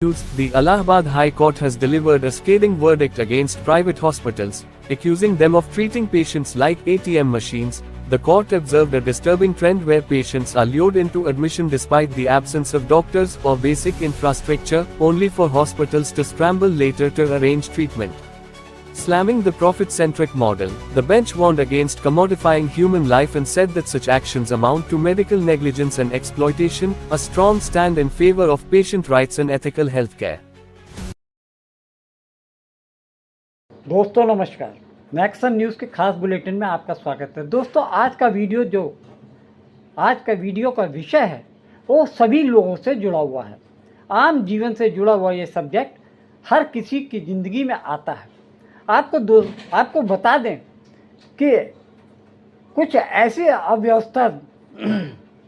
The Allahabad High Court has delivered a scathing verdict against private hospitals, accusing them of treating patients like ATM machines. The court observed a disturbing trend where patients are lured into admission despite the absence of doctors or basic infrastructure, only for hospitals to scramble later to arrange treatment. Slamming the profit-centric model, the bench warned against commodifying human life and said that such actions amount to medical negligence and exploitation, a strong stand in favor of patient rights and ethical healthcare. दोस्तों नमस्कार, Maxon news के खास bulletin में आपका स्वागत है। दोस्तों आज का वीडियो का विषय है वो सभी लोगों से जुड़ा हुआ है। आम जीवन से जुड़ा हुआ ये सब्जेक्ट हर किसी की ज़िंदगी में आता है। आपको बता दें कि कुछ ऐसी अव्यवस्था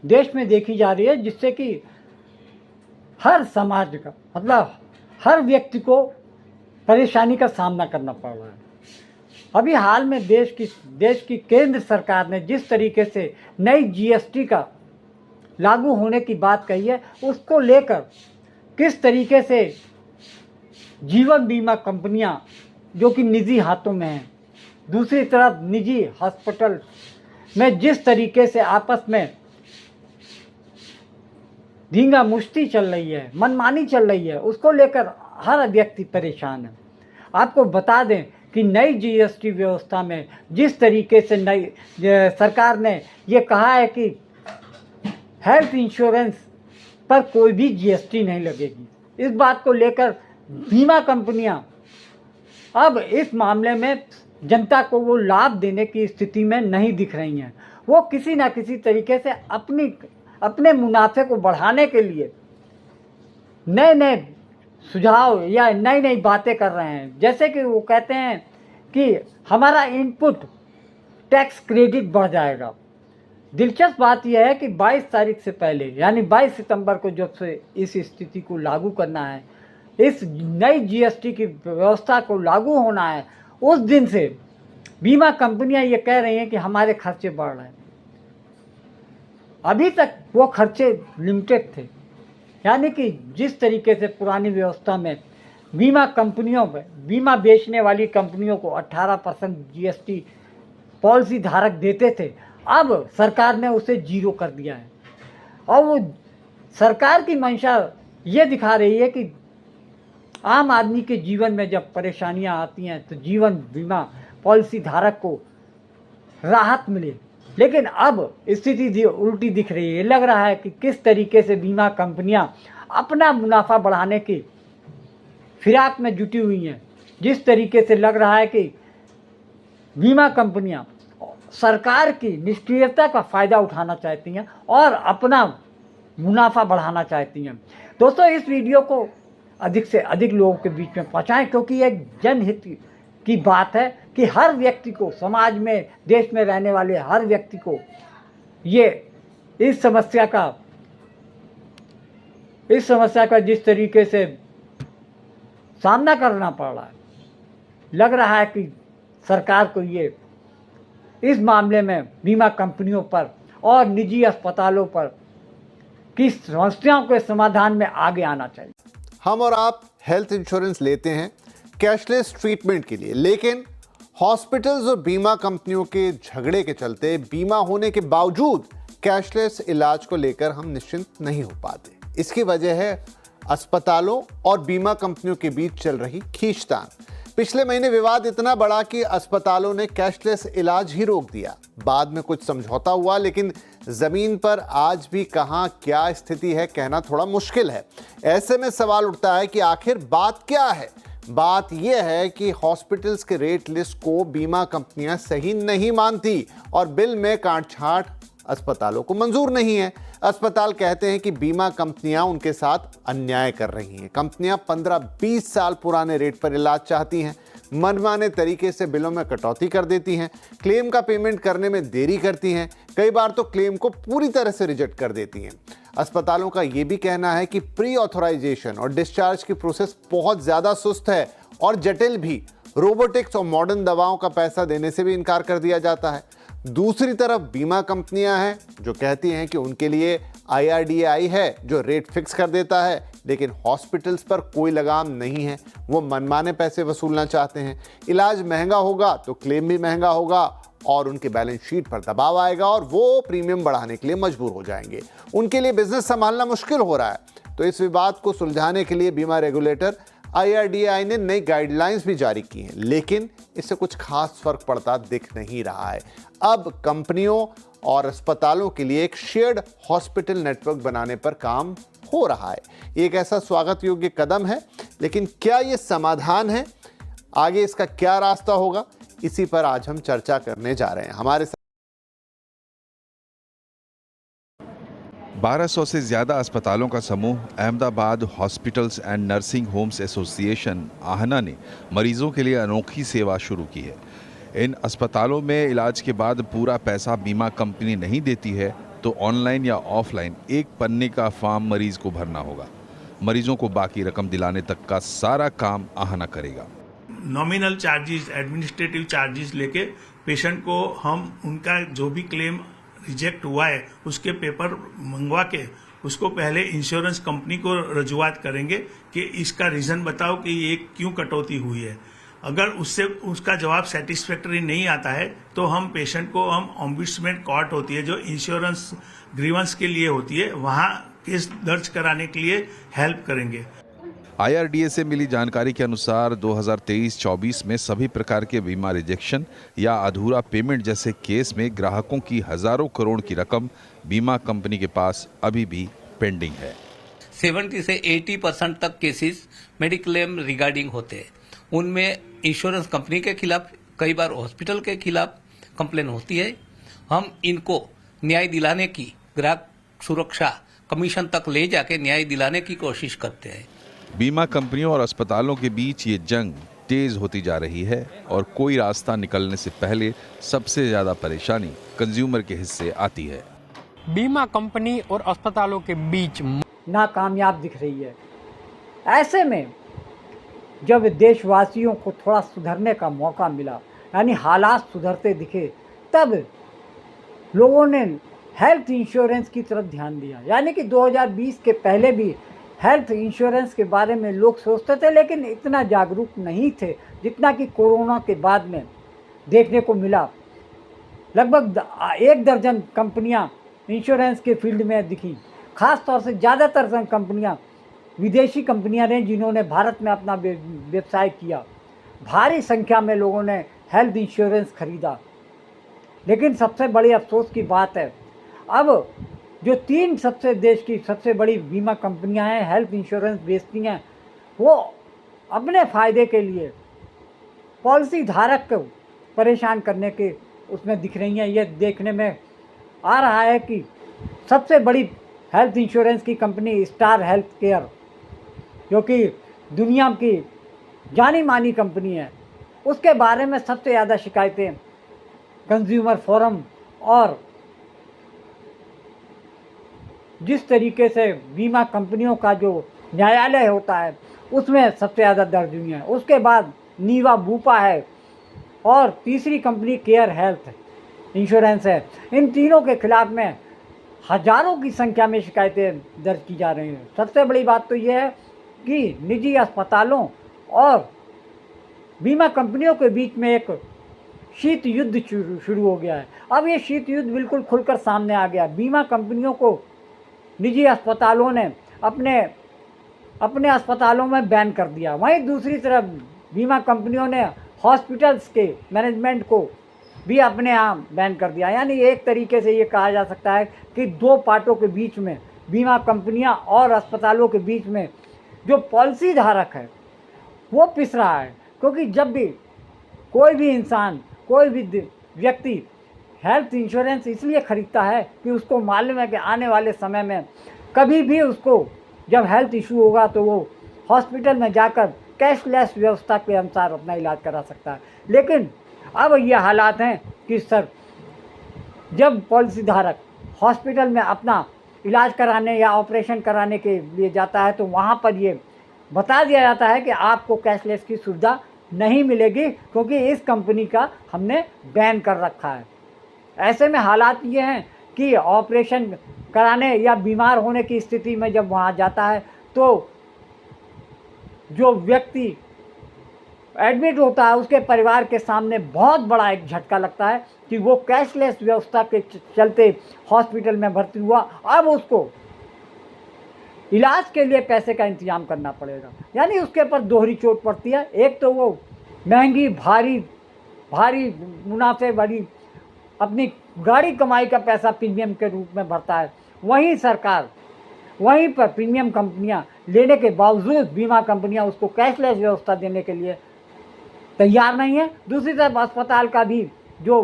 देश में देखी जा रही है जिससे कि हर समाज का मतलब हर व्यक्ति को परेशानी का सामना करना पड़ रहा है। अभी हाल में देश की केंद्र सरकार ने जिस तरीके से नई जीएसटी का लागू होने की बात कही है, उसको लेकर किस तरीके से जीवन बीमा कंपनियां जो कि निजी हाथों में हैं, दूसरी तरफ निजी हॉस्पिटल में जिस तरीके से आपस में धींगा मुश्ती चल रही है, मनमानी चल रही है, उसको लेकर हर व्यक्ति परेशान है। आपको बता दें कि नई जीएसटी व्यवस्था में जिस तरीके से सरकार ने ये कहा है कि हेल्थ इंश्योरेंस पर कोई भी जीएसटी नहीं लगेगी, इस बात को लेकर बीमा कंपनियां अब इस मामले में जनता को वो लाभ देने की स्थिति में नहीं दिख रही हैं। वो किसी ना किसी तरीके से अपने मुनाफे को बढ़ाने के लिए नए नए सुझाव या नई नई बातें कर रहे हैं। जैसे कि वो कहते हैं कि हमारा इनपुट टैक्स क्रेडिट बढ़ जाएगा। दिलचस्प बात यह है कि 22 तारीख से पहले यानी 22 सितंबर को जब से इस स्थिति को लागू करना है, इस नई जीएसटी की व्यवस्था को लागू होना है, उस दिन से बीमा कंपनियां ये कह रही हैं कि हमारे खर्चे बढ़ रहे हैं। अभी तक वो खर्चे लिमिटेड थे, यानी कि जिस तरीके से पुरानी व्यवस्था में बीमा कंपनियों पर बीमा बेचने वाली कंपनियों को 18% जीएसटी पॉलिसी धारक देते थे, अब सरकार ने उसे 0 कर दिया है। और वो सरकार की मंशा ये दिखा रही है कि आम आदमी के जीवन में जब परेशानियां आती हैं तो जीवन बीमा पॉलिसी धारक को राहत मिले, लेकिन अब स्थिति उल्टी दिख रही है। लग रहा है कि किस तरीके से बीमा कंपनियां अपना मुनाफा बढ़ाने की फिराक में जुटी हुई हैं। जिस तरीके से लग रहा है कि बीमा कंपनियां सरकार की निष्क्रियता का फ़ायदा उठाना चाहती हैं और अपना मुनाफा बढ़ाना चाहती हैं। दोस्तों इस वीडियो को अधिक से अधिक लोगों के बीच में पहुंचाएं, क्योंकि एक जनहित की बात है कि हर व्यक्ति को, समाज में, देश में रहने वाले हर व्यक्ति को ये इस समस्या का जिस तरीके से सामना करना पड़ रहा है, लग रहा है कि सरकार को ये इस मामले में बीमा कंपनियों पर और निजी अस्पतालों पर की समस्याओं के समाधान में आगे आना चाहिए। हम और आप हेल्थ इंश्योरेंस लेते हैं कैशलेस ट्रीटमेंट के लिए, लेकिन हॉस्पिटल्स और बीमा कंपनियों के झगड़े के चलते बीमा होने के बावजूद कैशलेस इलाज को लेकर हम निश्चिंत नहीं हो पाते। इसकी वजह है अस्पतालों और बीमा कंपनियों के बीच चल रही खींचतान। पिछले महीने विवाद इतना बड़ा कि अस्पतालों ने कैशलेस इलाज ही रोक दिया। बाद में कुछ समझौता हुआ, लेकिन जमीन पर आज भी कहां क्या स्थिति है कहना थोड़ा मुश्किल है। ऐसे में सवाल उठता है कि आखिर बात क्या है। बात यह है कि हॉस्पिटल्स के रेट लिस्ट को बीमा कंपनियां सही नहीं मानती और बिल में काट-छांट अस्पतालों को मंजूर नहीं है। अस्पताल कहते हैं कि बीमा कंपनियां उनके साथ अन्याय कर रही हैं। कंपनियां 15-20 साल पुराने रेट पर इलाज चाहती हैं, मनमाने तरीके से बिलों में कटौती कर देती हैं, क्लेम का पेमेंट करने में देरी करती हैं, कई बार तो क्लेम को पूरी तरह से रिजेक्ट कर देती हैं। अस्पतालों का यह भी कहना है कि प्री ऑथराइजेशन और डिस्चार्ज की प्रोसेस बहुत ज़्यादा सुस्त है और जटिल भी। रोबोटिक्स और मॉडर्न दवाओं का पैसा देने से भी इनकार कर दिया जाता है। दूसरी तरफ बीमा कंपनियां हैं जो कहती हैं कि उनके लिए IRDAI है जो रेट फिक्स कर देता है, लेकिन हॉस्पिटल्स पर कोई लगाम नहीं है। वो मनमाने पैसे वसूलना चाहते हैं। इलाज महंगा होगा तो क्लेम भी महंगा होगा और उनके बैलेंस शीट पर दबाव आएगा और वो प्रीमियम बढ़ाने के लिए मजबूर हो जाएंगे। उनके लिए बिजनेस संभालना मुश्किल हो रहा है। तो इस विवाद को सुलझाने के लिए बीमा रेगुलेटर IRDAI ने नई गाइडलाइंस भी जारी की हैं, लेकिन इससे कुछ खास फर्क पड़ता दिख नहीं रहा है। अब कंपनियों और अस्पतालों के लिए एक शेयर्ड हॉस्पिटल नेटवर्क बनाने पर काम हो रहा है। एक ऐसा स्वागत योग्य कदम है, लेकिन क्या ये समाधान है? आगे इसका क्या रास्ता होगा? इसी पर आज हम चर्चा करने जा रहे हैं। हमारे 1200 से ज़्यादा अस्पतालों का समूह Ahmedabad hospitals and nursing homes association AHNA ने मरीजों के लिए अनोखी सेवा शुरू की है। इन अस्पतालों में इलाज के बाद पूरा पैसा बीमा कंपनी नहीं देती है, तो ऑनलाइन या ऑफलाइन एक पन्ने का फॉर्म मरीज को भरना होगा। मरीजों को बाकी रकम दिलाने तक का सारा काम आहना करेगा। नॉमिनल चार्जेस, एडमिनिस्ट्रेटिव चार्जेस लेके पेशेंट को हम उनका जो भी क्लेम रिजेक्ट हुआ है उसके पेपर मंगवा के उसको पहले इंश्योरेंस कंपनी को रजुआत करेंगे कि इसका रीजन बताओ कि ये क्यों कटौती हुई है। अगर उससे उसका जवाब सेटिस्फैक्टरी नहीं आता है तो हम पेशेंट को ऑम्बुड्समैन कोर्ट होती है जो इंश्योरेंस ग्रीवेंस के लिए होती है, वहां केस दर्ज कराने के लिए हेल्प करेंगे। IRDA से मिली जानकारी के अनुसार 2023-24 में सभी प्रकार के बीमा रिजेक्शन या अधूरा पेमेंट जैसे केस में ग्राहकों की हजारों करोड़ की रकम बीमा कंपनी के पास अभी भी पेंडिंग है। 70 से 80% तक केसेस मेडिक्लेम रिगार्डिंग होते हैं। उनमें इंश्योरेंस कंपनी के खिलाफ, कई बार हॉस्पिटल के खिलाफ कंप्लेन होती है। हम इनको न्याय दिलाने की, ग्राहक सुरक्षा कमीशन तक ले जाके न्याय दिलाने की कोशिश करते हैं। बीमा कंपनियों और अस्पतालों के बीच ये जंग तेज होती जा रही है और कोई रास्ता निकलने से पहले सबसे ज्यादा परेशानी कंज्यूमर के हिस्से आती है। बीमा कंपनी और अस्पतालों के बीच नाकामयाब दिख रही है। ऐसे में जब देशवासियों को थोड़ा सुधरने का मौका मिला, यानी हालात सुधरते दिखे, तब लोगों ने हेल्थ इंश्योरेंस की तरफ ध्यान दिया। यानी कि 2020 के पहले भी हेल्थ इंश्योरेंस के बारे में लोग सोचते थे, लेकिन इतना जागरूक नहीं थे जितना कि कोरोना के बाद में देखने को मिला। लगभग 1 दर्जन कंपनियां इंश्योरेंस के फील्ड में दिखी। खास तौर से ज़्यादातर कंपनियां विदेशी कंपनियां रहीं जिन्होंने भारत में अपना व्यवसाय किया। भारी संख्या में लोगों ने हेल्थ इंश्योरेंस खरीदा। लेकिन सबसे बड़ी अफसोस की बात है, अब जो 3 देश की सबसे बड़ी बीमा कंपनियां हैं, हेल्थ इंश्योरेंस बेचती हैं, वो अपने फ़ायदे के लिए पॉलिसी धारक को परेशान करने के उसमें दिख रही हैं। ये देखने में आ रहा है कि सबसे बड़ी हेल्थ इंश्योरेंस की कंपनी स्टार हेल्थ केयर, जो कि दुनिया की जानी मानी कंपनी है, उसके बारे में सबसे ज़्यादा शिकायतें कंज्यूमर फोरम और जिस तरीके से बीमा कंपनियों का जो न्यायालय होता है उसमें सबसे ज़्यादा दर्ज हुई हैं। उसके बाद नीवा बूपा है और तीसरी कंपनी केयर हेल्थ इंश्योरेंस है। इन तीनों के खिलाफ में हजारों की संख्या में शिकायतें दर्ज की जा रही हैं। सबसे बड़ी बात तो यह है कि निजी अस्पतालों और बीमा कंपनियों के बीच में एक शीत युद्ध शुरू हो गया है। अब ये शीत युद्ध बिल्कुल खुलकर सामने आ गया। बीमा कंपनियों को निजी अस्पतालों ने अपने अस्पतालों में बैन कर दिया। वहीं दूसरी तरफ बीमा कंपनियों ने हॉस्पिटल्स के मैनेजमेंट को भी अपने यहाँ बैन कर दिया। यानी एक तरीके से ये कहा जा सकता है कि 2 पार्टों के बीच में, बीमा कंपनियां और अस्पतालों के बीच में जो पॉलिसी धारक है वो पिस रहा है। क्योंकि जब भी कोई भी इंसान, कोई भी व्यक्ति हेल्थ इंश्योरेंस इसलिए ख़रीदता है कि उसको मालूम है कि आने वाले समय में कभी भी उसको जब हेल्थ इशू होगा तो वो हॉस्पिटल में जाकर कैशलेस व्यवस्था के अनुसार अपना इलाज करा सकता है। लेकिन अब ये हालात हैं कि सर, जब पॉलिसी धारक हॉस्पिटल में अपना इलाज कराने या ऑपरेशन कराने के लिए जाता है तो वहाँ पर ये बता दिया जाता है कि आपको कैशलेस की सुविधा नहीं मिलेगी, क्योंकि इस कंपनी का हमने बैन कर रखा है। ऐसे में हालात ये हैं कि ऑपरेशन कराने या बीमार होने की स्थिति में जब वहाँ जाता है तो जो व्यक्ति एडमिट होता है उसके परिवार के सामने बहुत बड़ा एक झटका लगता है कि वो कैशलेस व्यवस्था के चलते हॉस्पिटल में भर्ती हुआ, अब उसको इलाज के लिए पैसे का इंतजाम करना पड़ेगा। यानी उसके ऊपर दोहरी चोट पड़ती है। एक तो वो महंगी भारी मुनाफे वाली अपनी गाड़ी कमाई का पैसा प्रीमियम के रूप में भरता है, वहीं सरकार वहीं पर प्रीमियम कंपनियां लेने के बावजूद बीमा कंपनियां उसको कैशलेस व्यवस्था देने के लिए तैयार नहीं है। दूसरी तरफ अस्पताल का भी जो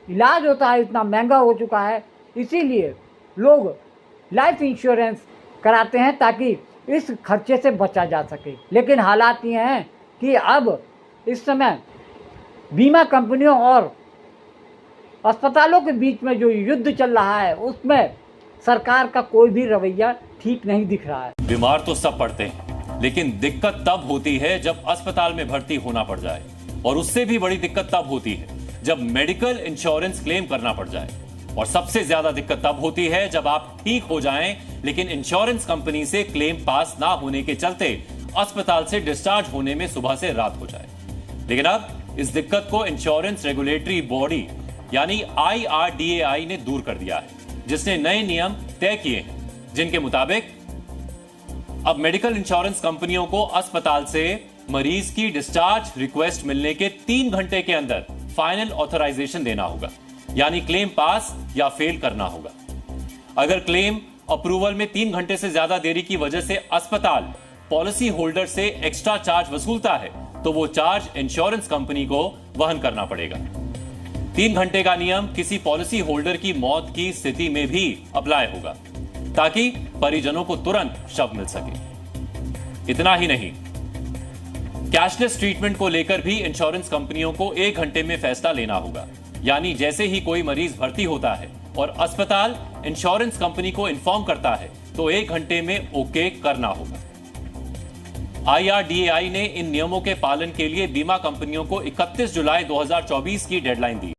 इलाज होता है इतना महंगा हो चुका है, इसीलिए लोग लाइफ इंश्योरेंस कराते हैं ताकि इस खर्चे से बचा जा सके। लेकिन हालात ये हैं कि अब इस समय बीमा कंपनियों और अस्पतालों के बीच में जो युद्ध चल रहा है उसमें सरकार का कोई भी रवैया ठीक नहीं दिख रहा है। बीमार तो सब पड़ते हैं, लेकिन दिक्कत तब होती है जब अस्पताल में भर्ती होना पड़ जाए, और उससे भी बड़ी दिक्कत तब होती है जब मेडिकल इंश्योरेंस क्लेम करना पड़ जाए, और सबसे ज्यादा दिक्कत तब होती है जब आप ठीक हो जाएं लेकिन इंश्योरेंस कंपनी से क्लेम पास ना होने के चलते अस्पताल से डिस्चार्ज होने में सुबह से रात हो जाए। लेकिन अब इस दिक्कत को इंश्योरेंस रेगुलेटरी बॉडी यानी IRDAI ने दूर कर दिया है, जिसने नए नियम तय किए हैं जिनके मुताबिक अब मेडिकल इंश्योरेंस कंपनियों को अस्पताल से मरीज की डिस्चार्ज रिक्वेस्ट मिलने के 3 घंटे के अंदर फाइनल ऑथराइजेशन देना होगा, यानी क्लेम पास या फेल करना होगा। अगर क्लेम अप्रूवल में 3 घंटे से ज्यादा देरी की वजह से अस्पताल पॉलिसी होल्डर से एक्स्ट्रा चार्ज वसूलता है तो वो चार्ज इंश्योरेंस कंपनी को वहन करना पड़ेगा। 3 घंटे का नियम किसी पॉलिसी होल्डर की मौत की स्थिति में भी अप्लाई होगा ताकि परिजनों को तुरंत शव मिल सके। इतना ही नहीं, कैशलेस ट्रीटमेंट को लेकर भी इंश्योरेंस कंपनियों को 1 घंटे में फैसला लेना होगा, यानी जैसे ही कोई मरीज भर्ती होता है और अस्पताल इंश्योरेंस कंपनी को इन्फॉर्म करता है तो 1 घंटे में ओके करना होगा। IRDAI ने इन नियमों के पालन के लिए बीमा कंपनियों को 31 जुलाई 2024 की डेडलाइन दी।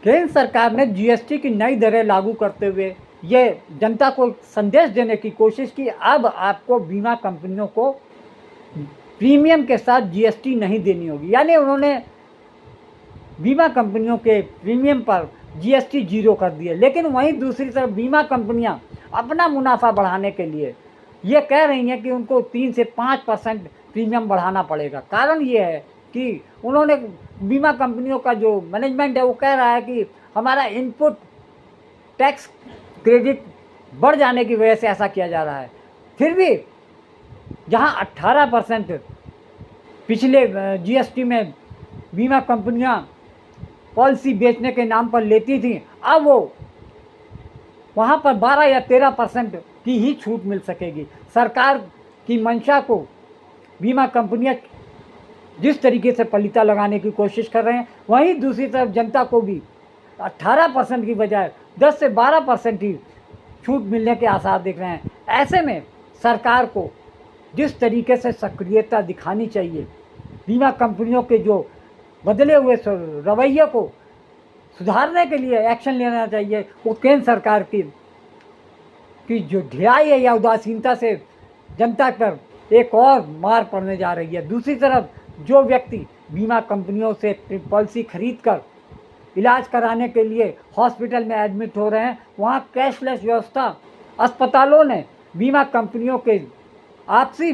केंद्र सरकार ने GST की नई दरें लागू करते हुए ये जनता को संदेश देने की कोशिश की, अब आपको बीमा कंपनियों को प्रीमियम के साथ GST नहीं देनी होगी। यानी उन्होंने बीमा कंपनियों के प्रीमियम पर GST 0 कर दिया। लेकिन वहीं दूसरी तरफ बीमा कंपनियां अपना मुनाफा बढ़ाने के लिए ये कह रही हैं कि उनको 3 से 5% प्रीमियम बढ़ाना पड़ेगा। कारण ये है कि उन्होंने बीमा कंपनियों का जो मैनेजमेंट है वो कह रहा है कि हमारा इनपुट टैक्स क्रेडिट बढ़ जाने की वजह से ऐसा किया जा रहा है। फिर भी जहां 18% पिछले GST में बीमा कंपनियां पॉलिसी बेचने के नाम पर लेती थी, अब वो वहां पर 12 या 13% की ही छूट मिल सकेगी। सरकार की मंशा को बीमा कंपनियां जिस तरीके से पलीता लगाने की कोशिश कर रहे हैं, वहीं दूसरी तरफ जनता को भी 18% की बजाय 10 से 12% ही छूट मिलने के आसार दिख रहे हैं। ऐसे में सरकार को जिस तरीके से सक्रियता दिखानी चाहिए, बीमा कंपनियों के जो बदले हुए रवैये को सुधारने के लिए एक्शन लेना चाहिए, वो केंद्र सरकार की जो ढिलाई है या उदासीनता से जनता पर एक और मार पड़ने जा रही है। दूसरी तरफ जो व्यक्ति बीमा कंपनियों से पॉलिसी खरीदकर इलाज कराने के लिए हॉस्पिटल में एडमिट हो रहे हैं, वहाँ कैशलेस व्यवस्था अस्पतालों ने बीमा कंपनियों के आपसी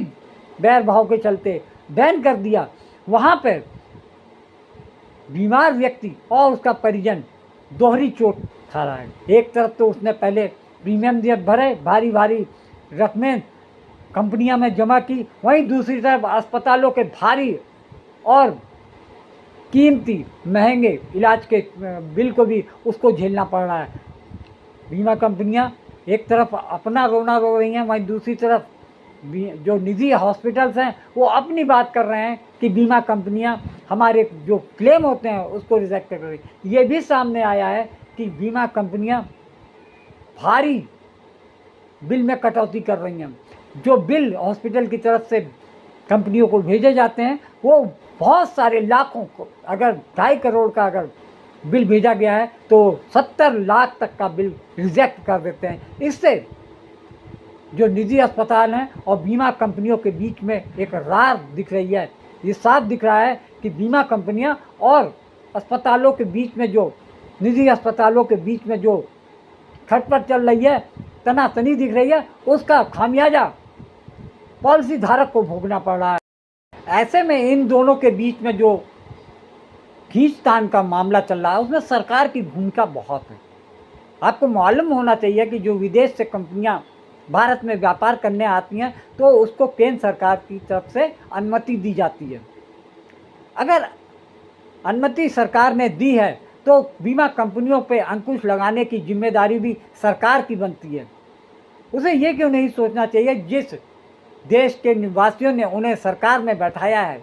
बैर भाव के चलते बैन कर दिया। वहाँ पर बीमार व्यक्ति और उसका परिजन दोहरी चोट खा रहा है। एक तरफ तो उसने पहले प्रीमियम दिए भरे, भारी भारी रकमें कंपनियां में जमा की, वहीं दूसरी तरफ अस्पतालों के भारी और कीमती महंगे इलाज के बिल को भी उसको झेलना पड़ रहा है। बीमा कंपनियां एक तरफ अपना रोना रो रही हैं, वहीं दूसरी तरफ जो निजी हॉस्पिटल्स हैं वो अपनी बात कर रहे हैं कि बीमा कंपनियां हमारे जो क्लेम होते हैं उसको रिजेक्ट कर रही हैं। ये भी सामने आया है कि बीमा कंपनियां भारी बिल में कटौती कर रही हैं। जो बिल हॉस्पिटल की तरफ से कंपनियों को भेजे जाते हैं वो बहुत सारे लाखों को, अगर 2.5 करोड़ का अगर बिल भेजा गया है तो 70 लाख तक का बिल रिजेक्ट कर देते हैं। इससे जो निजी अस्पताल हैं और बीमा कंपनियों के बीच में एक रार दिख रही है। ये साफ दिख रहा है कि बीमा कंपनियां और अस्पतालों के बीच में, जो निजी अस्पतालों के बीच में जो खटपट चल रही है, तनातनी दिख रही है, उसका खामियाजा पॉलिसी धारक को भोगना पड़ रहा है। ऐसे में इन दोनों के बीच में जो खींचतान का मामला चल रहा है उसमें सरकार की भूमिका बहुत है। आपको मालूम होना चाहिए कि जो विदेश से कंपनियां भारत में व्यापार करने आती हैं तो उसको केंद्र सरकार की तरफ से अनुमति दी जाती है। अगर अनुमति सरकार ने दी है तो बीमा कंपनियों पे अंकुश लगाने की जिम्मेदारी भी सरकार की बनती है। उसे ये क्यों नहीं सोचना चाहिए, जिस देश के निवासियों ने उन्हें सरकार में बैठाया है,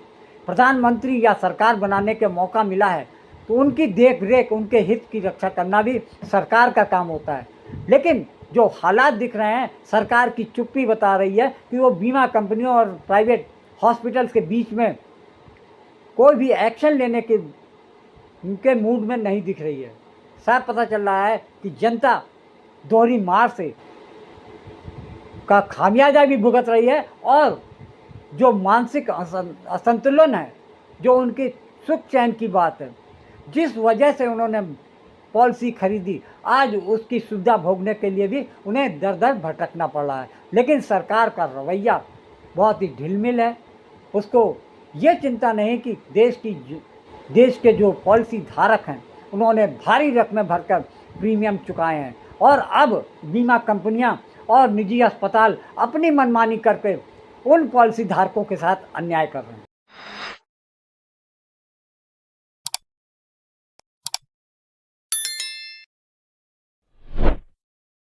प्रधानमंत्री या सरकार बनाने के मौका मिला है, तो उनकी देख रेख, उनके हित की रक्षा करना भी सरकार का काम होता है। लेकिन जो हालात दिख रहे हैं, सरकार की चुप्पी बता रही है कि वो बीमा कंपनियों और प्राइवेट हॉस्पिटल्स के बीच में कोई भी एक्शन लेने के उनके मूड में नहीं दिख रही है। साफ पता चल रहा है कि जनता दोहरी मार से का खामियाजा भी भुगत रही है और जो मानसिक असंतुलन है, जो उनकी सुख चैन की बात है, जिस वजह से उन्होंने पॉलिसी खरीदी, आज उसकी सुविधा भोगने के लिए भी उन्हें दर दर भटकना पड़ रहा है। लेकिन सरकार का रवैया बहुत ही ढिलमिल है। उसको ये चिंता नहीं कि देश के जो पॉलिसी धारक हैं उन्होंने भारी रकमें भरकर प्रीमियम चुकाए हैं और अब बीमा कंपनियां और निजी अस्पताल अपनी मनमानी करके उन पॉलिसी धारकों के साथ अन्याय कर रहे हैं।